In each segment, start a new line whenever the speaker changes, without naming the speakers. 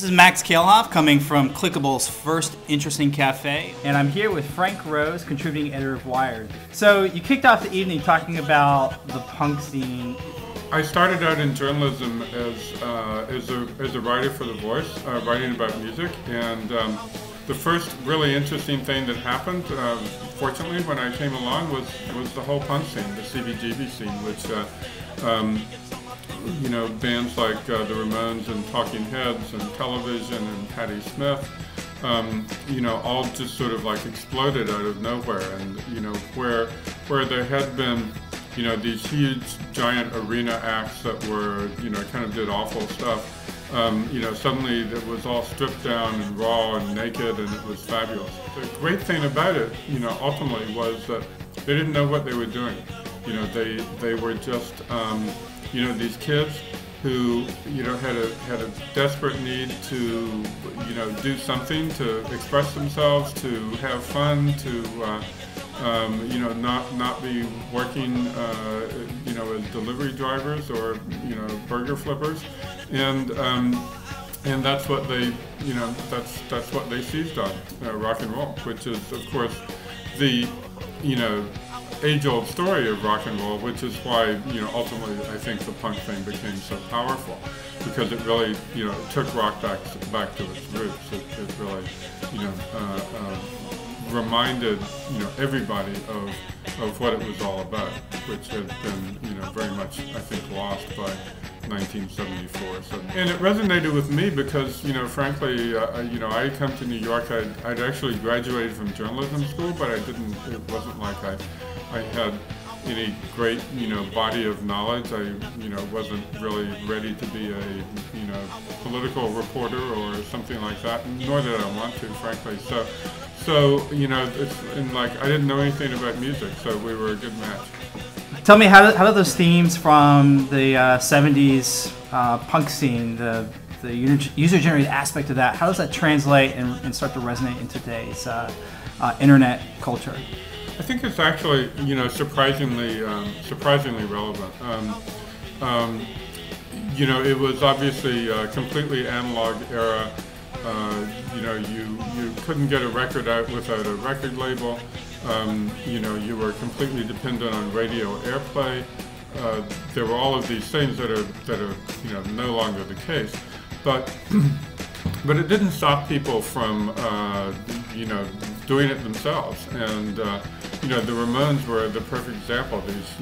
is Max Kalehoff coming from Clickable's first Interesting Cafe, and I'm here with Frank Rose, contributing editor of Wired. So you kicked off the evening talking about the punk scene.
I started out in journalism as a writer for The Voice, writing about music, and the first really interesting thing that happened, fortunately, when I came along was the whole punk scene, the CBGB scene, which bands like the Ramones and Talking Heads and Television and Patti Smith, all just sort of like exploded out of nowhere, and where there had been these huge giant arena acts that were kind of did awful stuff. Suddenly it was all stripped down and raw and naked, and it was fabulous. The great thing about it, ultimately, was that they didn't know what they were doing. They were just these kids who had a desperate need to do something, to express themselves, to have fun, to not be working as delivery drivers or burger flippers, and that's what they that's what they seized on, rock and roll, which is of course the age-old story of rock and roll, which is why ultimately I think the punk thing became so powerful, because it really took rock back to its roots. It really reminded everybody of what it was all about, which had been very much, I think, lost by 1974. So, and it resonated with me because frankly I come to New York. I'd actually graduated from journalism school, but it wasn't like I had any great body of knowledge. I wasn't really ready to be a political reporter or something like that, nor did I want to, frankly. So it's I didn't know anything about music, so we were a good match.
Tell me, how do those themes from the 70s punk scene, the user-generated aspect of that, how does that translate and start to resonate in today's internet culture?
I think it's actually surprisingly relevant. It was obviously a completely analog era. You couldn't get a record out without a record label. You were completely dependent on radio airplay. There were all of these things that are no longer the case, but it didn't stop people from doing it themselves. And the Ramones were the perfect example. These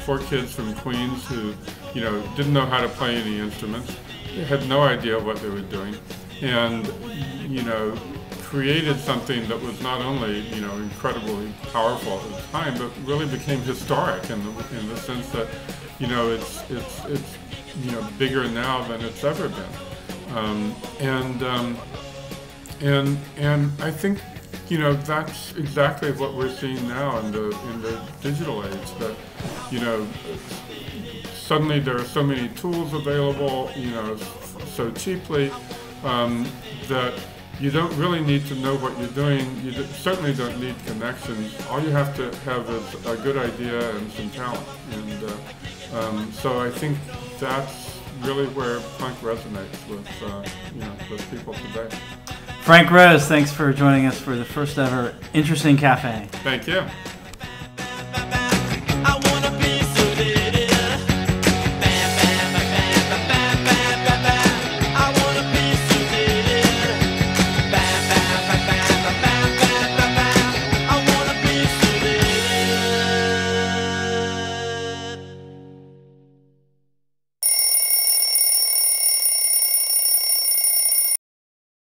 four kids from Queens who didn't know how to play any instruments, they had no idea what they were doing, and created something that was not only incredibly powerful at the time, but really became historic in the sense that it's bigger now than it's ever been, and I think that's exactly what we're seeing now in the digital age, that suddenly there are so many tools available so cheaply, that you don't really need to know what you're doing. You certainly don't need connections. All you have to have is a good idea and some talent. And so I think that's really where punk resonates with people today.
Frank Rose, thanks for joining us for the first ever Interesting Cafe.
Thank you.